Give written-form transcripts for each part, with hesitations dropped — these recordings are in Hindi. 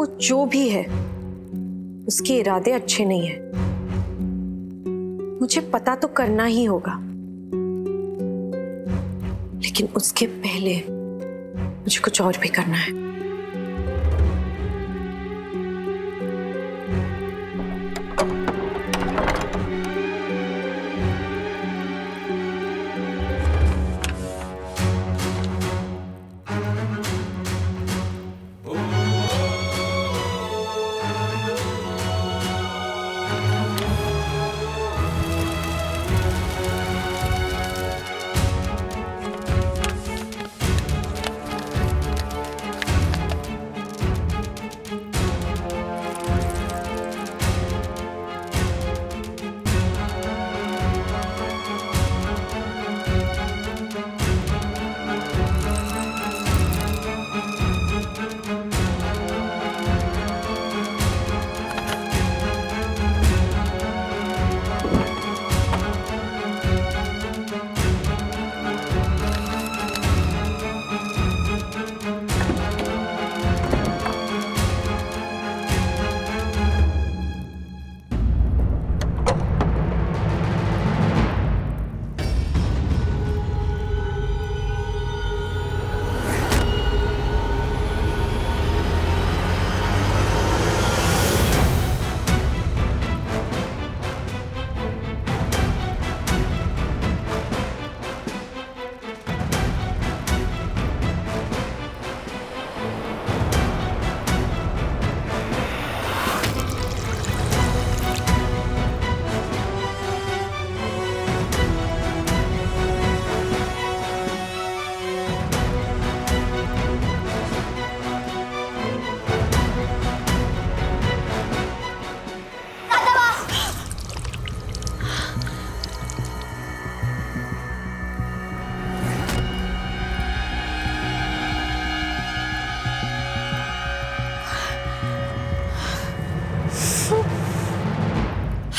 वो जो भी है उसके इरादे अच्छे नहीं है। मुझे पता तो करना ही होगा, लेकिन उसके पहले मुझे कुछ और भी करना है।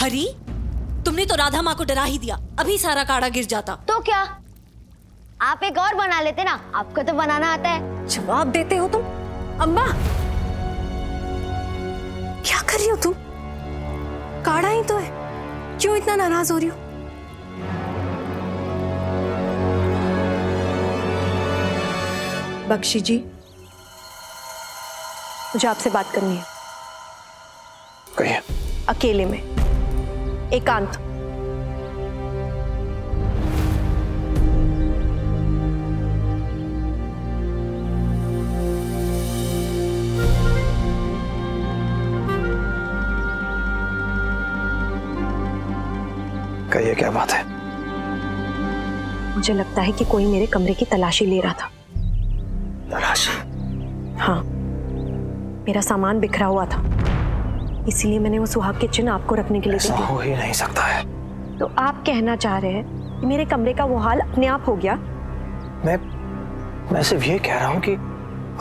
हरी, तुमने तो राधा माँ को डरा ही दिया। अभी सारा काढ़ा गिर जाता। तो क्या, आप एक और बना लेते ना, आपको तो बनाना आता है। जवाब देते हो तुम। अम्मा, क्या कर रही हो तुम? काढ़ा ही तो है, क्यों इतना नाराज हो रही हो? बख्शी जी, मुझे आपसे बात करनी है। कहिए। अकेले में, एकांत। कहिए, क्या बात है? मुझे लगता है कि कोई मेरे कमरे की तलाशी ले रहा था। तलाशी? हाँ, मेरा सामान बिखरा हुआ था, इसीलिए मैंने वो सुहाग के चिन्ह आपको रखने के लिए दे दिए। हो ही नहीं सकता है। तो आप कहना चाह रहे हैं कि मेरे कमरे का वो हाल अपने आप हो गया? मैं सिर्फ ये कह रहा हूँ कि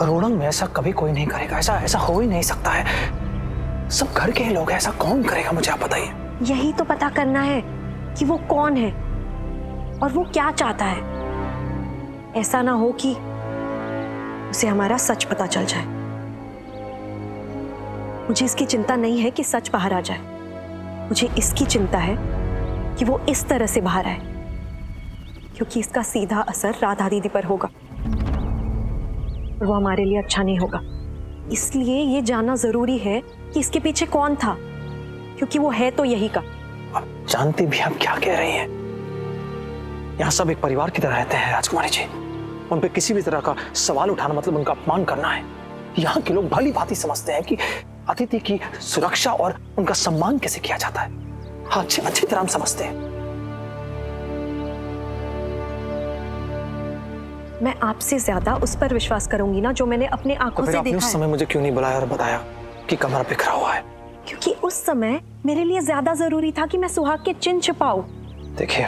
अरुणम में ऐसा कभी कोई नहीं करेगा। ऐसा हो ही नहीं सकता है। सब घर के ही लोग हैं, ऐसा कौन करेगा? मुझे आप बताइए। यही तो पता करना है कि वो कौन है और वो क्या चाहता है। ऐसा ना हो कि उसे हमारा सच पता चल जाए। मुझे इसकी चिंता नहीं है कि सच बाहर आ जाए, मुझे इसकी चिंता है कि वो इस तरह से बाहर आए, क्योंकि इसका सीधा असर राधा दीदी पर होगा और वो हमारे लिए अच्छा नहीं होगा। इसलिए ये जानना जरूरी है कि इसके पीछे कौन था, क्योंकि वो है तो यही का। आप जानती भी आप क्या कह रही हैं? यहाँ सब एक परिवार की तरह रहते हैं राजकुमारी जी। उन पे किसी भी तरह का सवाल उठाना मतलब उनका अपमान करना है। यहाँ के लोग भली भांति समझते हैं कि अतिथि की सुरक्षा और उनका सम्मान कैसे किया जाता है। हाँ, अच्छी तरह हम समझते हैं। मैं आपसे ज्यादा उस पर विश्वास करूंगी ना जो मैंने अपने आंखों से देखा है। उस समय मुझे क्यों नहीं बुलाया और बताया कि कमरा बिखरा हुआ है? क्योंकि उस समय मेरे लिए ज्यादा जरूरी था कि मैं सुहाग के चिन्ह छिपाऊं। देखिए,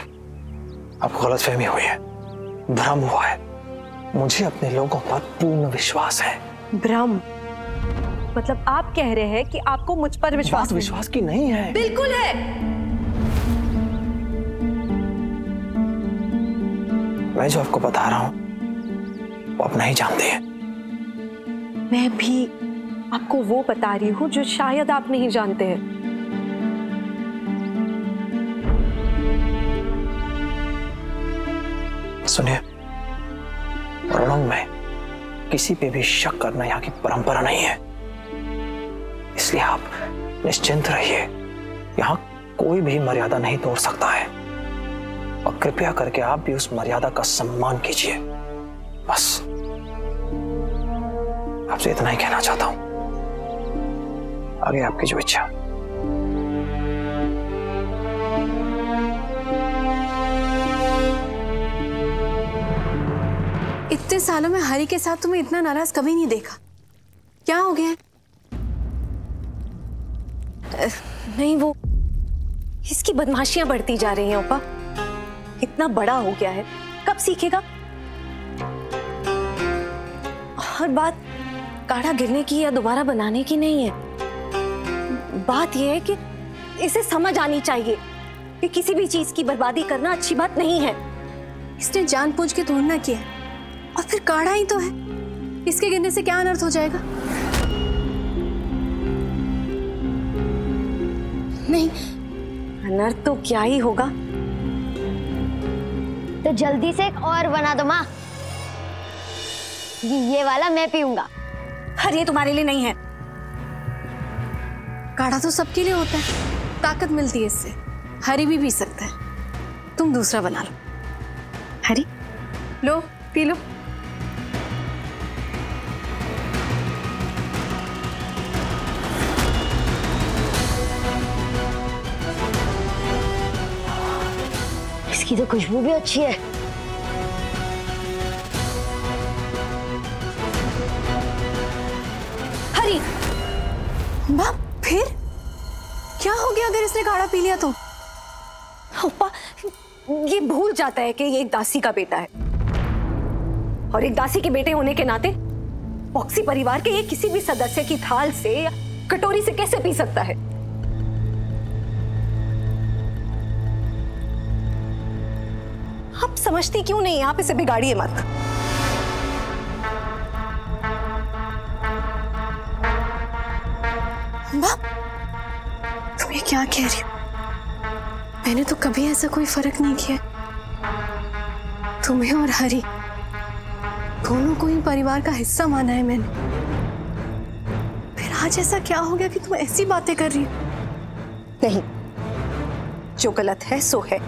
आपको गलतफहमी हुई है, भ्रम हुआ है। मुझे अपने लोगों पर पूर्ण विश्वास है। भ्रम मतलब आप कह रहे हैं कि आपको मुझ पर विश्वास की नहीं है? बिल्कुल है। मैं जो आपको बता रहा हूं वो आप नहीं जानते हैं। मैं भी आपको वो बता रही हूँ जो शायद आप नहीं जानते हैं। सुनिए, रणों में किसी पे भी शक करना यहाँ की परंपरा नहीं है, इसलिए आप निश्चिंत रहिए। यहाँ कोई भी मर्यादा नहीं तोड़ सकता है, और कृपया करके आप भी उस मर्यादा का सम्मान कीजिए। बस आपसे इतना ही कहना चाहता हूं। आगे आपकी जो इच्छा। इतने सालों में हरी के साथ तुम्हें इतना नाराज कभी नहीं देखा। क्या हो गया? नहीं, वो इसकी बदमाशियां बढ़ती जा रही हैं ओपा। इतना बड़ा हो गया है, कब सीखेगा? और बात काढ़ा गिरने की या दोबारा बनाने की नहीं है। बात यह है कि इसे समझ आनी चाहिए कि किसी भी चीज की बर्बादी करना अच्छी बात नहीं है। इसने जानबूझ के तोड़ना किया है, और फिर काढ़ा ही तो है। इसके गिरने से क्या अनर्थ हो जाएगा? नहीं, अनर्थ तो क्या ही होगा। तो जल्दी से एक और बना दो माँ। ये वाला मैं पीऊंगा। अरे ये तुम्हारे लिए नहीं है। काढ़ा तो सबके लिए होता है, ताकत मिलती है इससे। हरी भी पी सकता है। तुम दूसरा बना लो। हरी लो, पी लो। इसकी तो खुशबू भी अच्छी है। हरी, बाप, फिर क्या हो गया अगर इसने काढ़ा पी लिया तो? ओपा, ये भूल जाता है कि ये एक दासी का बेटा है, और एक दासी के बेटे होने के नाते बॉक्सी परिवार के एक किसी भी सदस्य की थाल से या कटोरी से कैसे पी सकता है? आप समझती क्यों नहीं? आप इसे बिगाड़िए मत। बाप, तुम ये क्या कह रही हो? मैंने तो कभी ऐसा कोई फर्क नहीं किया। तुम्हें और हरी दोनों को ही परिवार का हिस्सा माना है मैंने। फिर आज ऐसा क्या हो गया कि तुम ऐसी बातें कर रही हो? नहीं, जो गलत है सो है।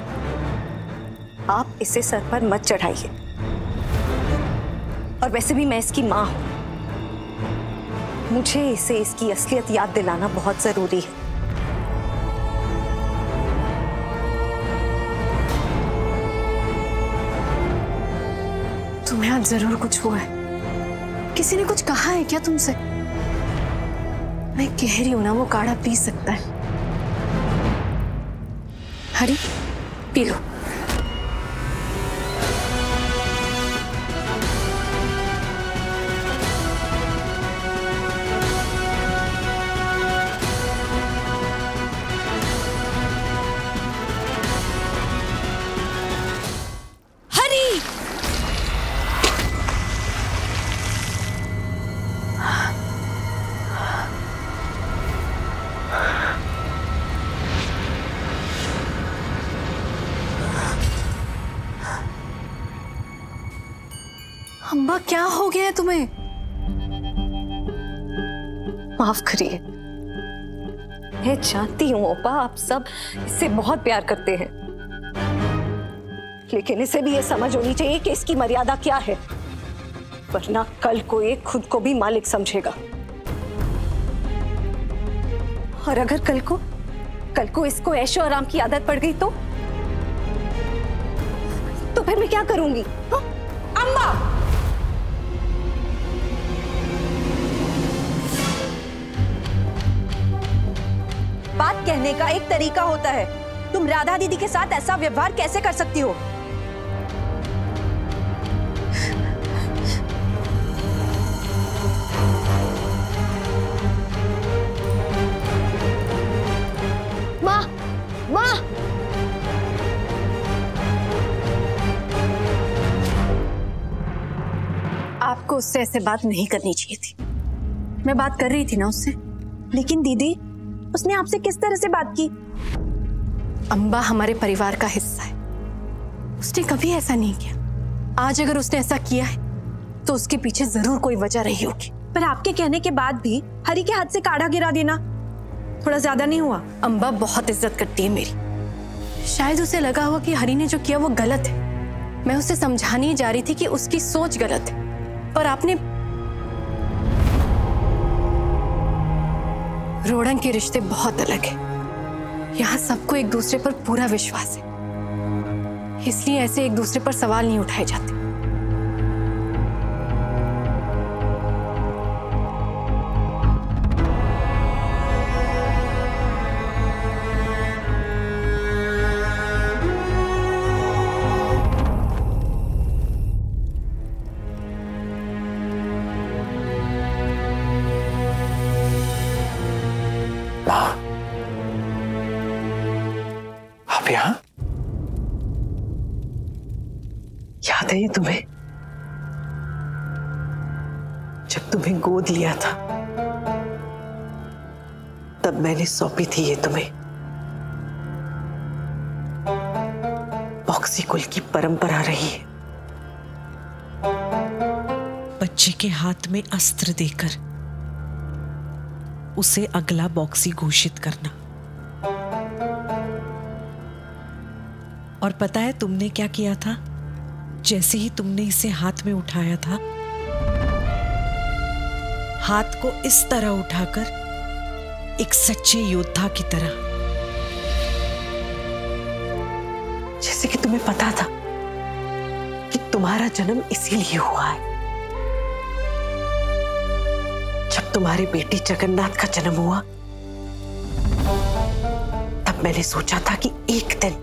आप इसे सर पर मत चढ़ाइए। और वैसे भी मैं इसकी मां हूं, मुझे इसे इसकी असलियत याद दिलाना बहुत जरूरी है। तुम्हें आज जरूर कुछ हुआ है। किसी ने कुछ कहा है क्या तुमसे? मैं कह रही हूं ना, वो काढ़ा पी सकता है। हरी, पी लो। अम्मा, क्या हो गया है तुम्हें? माफ करिए। मैं जानती हूँ ओपा, आप सब इससे बहुत प्यार करते हैं, लेकिन इसे भी ये समझ होनी चाहिए कि इसकी मर्यादा क्या है, वरना कल को ये खुद को भी मालिक समझेगा। और अगर कल को इसको ऐशो आराम की आदत पड़ गई तो फिर मैं क्या करूंगी? हा? अम्मा, बात कहने का एक तरीका होता है। तुम राधा दीदी के साथ ऐसा व्यवहार कैसे कर सकती हो? माँ, माँ, आपको उससे ऐसे बात नहीं करनी चाहिए थी। मैं बात कर रही थी ना उससे। लेकिन दीदी, उसने आपसे किस तरह से बात की? अंबा हमारे परिवार का हिस्सा है, उसने कभी ऐसा नहीं किया। आज अगर उसने ऐसा किया है तो उसके पीछे जरूर कोई वजह रही होगी। पर आपके कहने के बाद भी हरी के हाथ से काढ़ा गिरा देना थोड़ा ज्यादा नहीं हुआ? अंबा बहुत इज्जत करती है मेरी, शायद उसे लगा हुआ कि हरी ने जो किया वो गलत है। मैं उसे समझाने ही जा रही थी कि उसकी सोच गलत है, पर आपने। रोड़न के रिश्ते बहुत अलग है, यहाँ सबको एक दूसरे पर पूरा विश्वास है, इसलिए ऐसे एक दूसरे पर सवाल नहीं उठाए जाते। आप यहाँ? याद है ये तुम्हें? जब तुम्हें गोद लिया था तब मैंने सौंपी थी ये तुम्हें। बॉक्सी कुल की परंपरा रही है। बच्चे के हाथ में अस्त्र देकर उसे अगला बॉक्सी घोषित करना। और पता है तुमने क्या किया था? जैसे ही तुमने इसे हाथ में उठाया था, हाथ को इस तरह उठाकर एक सच्चे योद्धा की तरह, जैसे कि तुम्हें पता था कि तुम्हारा जन्म इसीलिए हुआ है। जब तुम्हारे बेटी जगन्नाथ का जन्म हुआ तब मैंने सोचा था कि एक दिन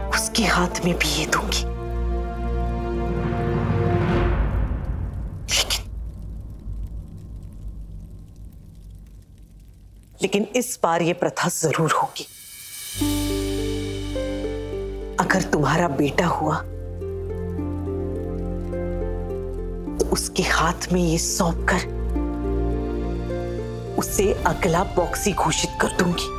उसके हाथ में भी ये दूंगी, लेकिन इस बार ये प्रथा जरूर होगी। अगर तुम्हारा बेटा हुआ तो उसके हाथ में ये सौंप कर उसे अगला बॉक्सी घोषित कर दूंगी।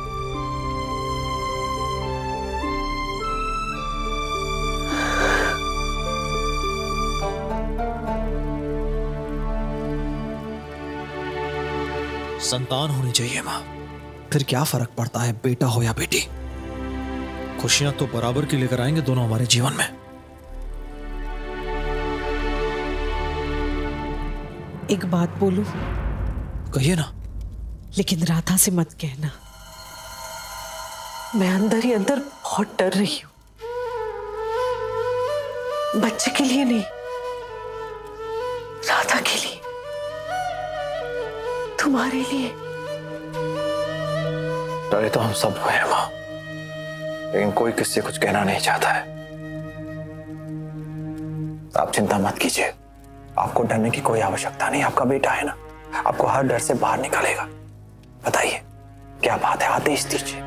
संतान होनी चाहिए मां, फिर क्या फर्क पड़ता है बेटा हो या बेटी। खुशियां तो बराबर की लेकर आएंगे दोनों हमारे जीवन में। एक बात बोलूं? कहिए ना। लेकिन राधा से मत कहना। मैं अंदर ही अंदर बहुत डर रही हूं, बच्चे के लिए नहीं, राधा के लिए, तुम्हारे लिए। डरे तो हम सब हुए हैं मां, लेकिन कोई किससे कुछ कहना नहीं चाहता है। आप चिंता मत कीजिए, आपको डरने की कोई आवश्यकता नहीं। आपका बेटा है ना, आपको हर डर से बाहर निकालेगा। बताइए क्या बात है, आदेश दीजिए।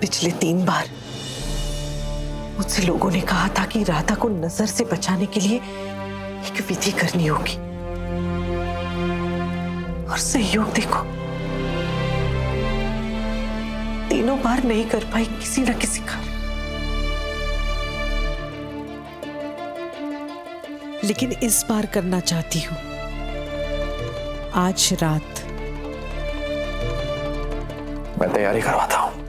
पिछले 3 बार मुझसे लोगों ने कहा था कि राधा को नजर से बचाने के लिए एक विधि करनी होगी, और सहयोग देखो, तीनों बार नहीं कर पाई किसी न किसी कारण। लेकिन इस बार करना चाहती हूं। आज रात मैं तैयारी करवाता हूं।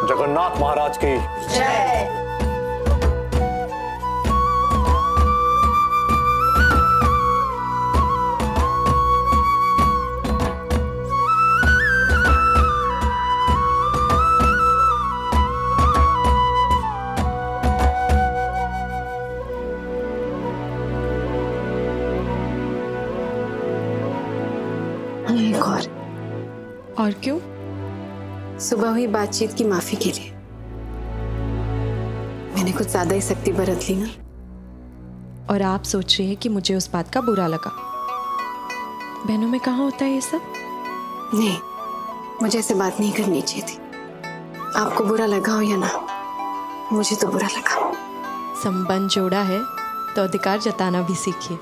जगन्नाथ महाराज की जय। एक और और क्यों? सुबह हुई बातचीत की माफी के लिए। मैंने कुछ ज्यादा ही सख्ती बरत ली ना। और आप सोच रहे हैं कि मुझे उस बात का बुरा लगा। बहनों में कहाँ होता है ये सब? नहीं, मुझे ऐसे बात नहीं करनी चाहिए थी। आपको बुरा लगा हो या ना, मुझे तो बुरा लगा। संबंध जोड़ा है तो अधिकार जताना भी सीखिए।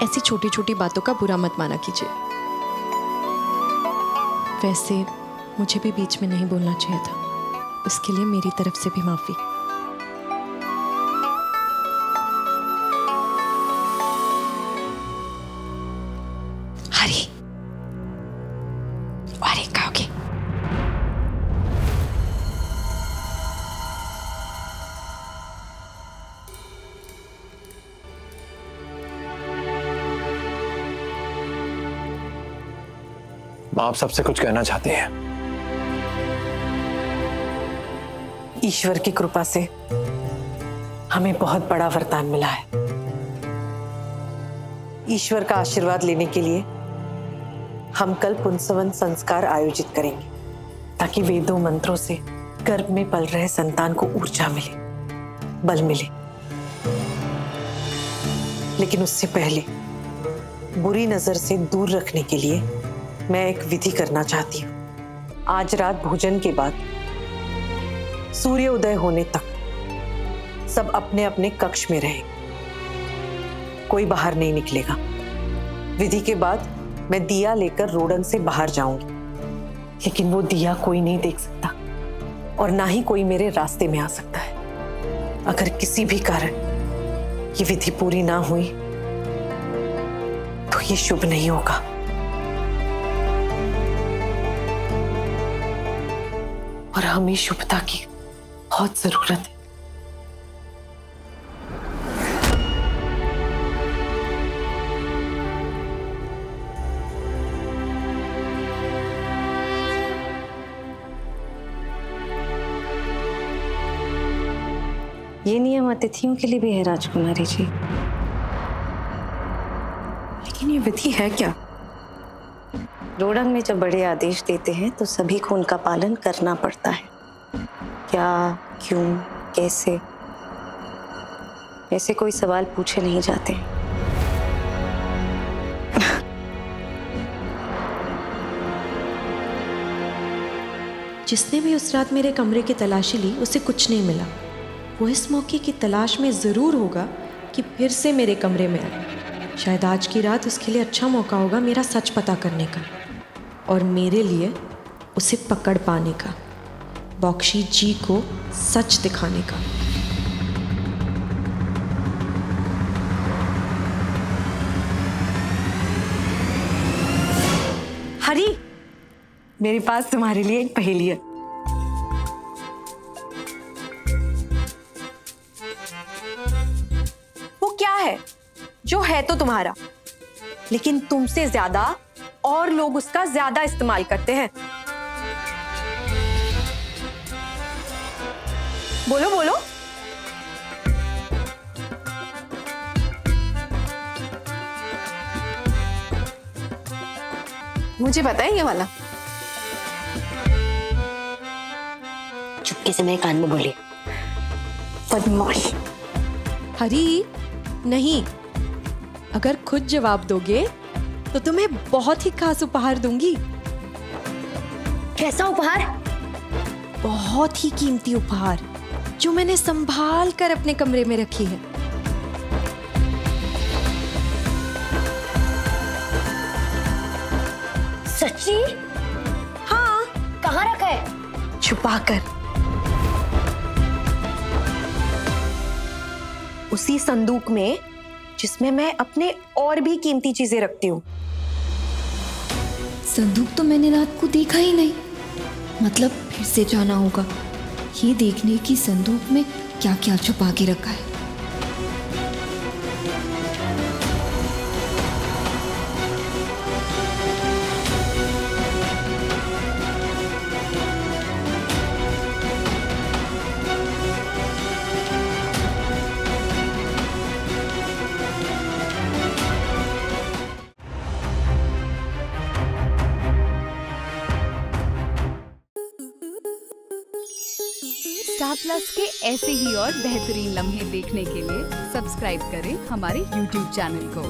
ऐसी छोटी छोटी बातों का बुरा मत माना कीजिए। वैसे मुझे भी बीच में नहीं बोलना चाहिए था, उसके लिए मेरी तरफ से भी माफी। हरी, और एक खाओगे? आप सबसे कुछ कहना चाहती हैं? ईश्वर की कृपा से हमें बहुत बड़ा वरदान मिला है। ईश्वर का आशीर्वाद लेने के लिए हम कल पुंसवन संस्कार आयोजित करेंगे, ताकि वेदों मंत्रों से गर्भ में पल रहे संतान को ऊर्जा मिले, बल मिले। लेकिन उससे पहले बुरी नजर से दूर रखने के लिए मैं एक विधि करना चाहती हूँ। आज रात भोजन के बाद सूर्य उदय होने तक सब अपने अपने कक्ष में रहें, कोई बाहर नहीं निकलेगा। विधि के बाद मैं दिया लेकर रोडन से बाहर जाऊंगी, लेकिन वो दिया कोई नहीं देख सकता और ना ही कोई मेरे रास्ते में आ सकता है। अगर किसी भी कारण ये विधि पूरी ना हुई तो ये शुभ नहीं होगा। और हमें शुभता की बहुत जरूरत है। ये नियम अतिथियों के लिए भी है राजकुमारी जी। लेकिन ये विधि है क्या? रोडंग में जब बड़े आदेश देते हैं तो सभी को उनका पालन करना पड़ता है। क्या, क्यों, कैसे, ऐसे कोई सवाल पूछे नहीं जाते। जिसने भी उस रात मेरे कमरे की तलाशी ली उसे कुछ नहीं मिला। वो इस मौके की तलाश में ज़रूर होगा कि फिर से मेरे कमरे में आए। शायद आज की रात उसके लिए अच्छा मौका होगा मेरा सच पता करने का, और मेरे लिए उसे पकड़ पाने का, बॉक्शी जी को सच दिखाने का। हरी, मेरे पास तुम्हारे लिए एक पहेली है। वो क्या है जो है तो तुम्हारा, लेकिन तुमसे ज्यादा और लोग उसका ज्यादा इस्तेमाल करते हैं? बोलो बोलो। मुझे पता है ये वाला। चुपके से मेरे कान में बोली। बदमाश। हरी, नहीं, अगर खुद जवाब दोगे तो तुम्हें बहुत ही खास उपहार दूंगी। कैसा उपहार? बहुत ही कीमती उपहार जो मैंने संभाल कर अपने कमरे में रखी है। सच्ची? हाँ, कहाँ रखा है? छुपा कर। उसी संदूक में जिसमें मैं अपने और भी कीमती चीजें रखती हूँ। संदूक तो मैंने रात को देखा ही नहीं, मतलब फिर से जाना होगा ये देखने की संदूक में क्या क्या छुपा के रखा है। स्टार प्लस के ऐसे ही और बेहतरीन लम्हे देखने के लिए सब्सक्राइब करें हमारे YouTube चैनल को।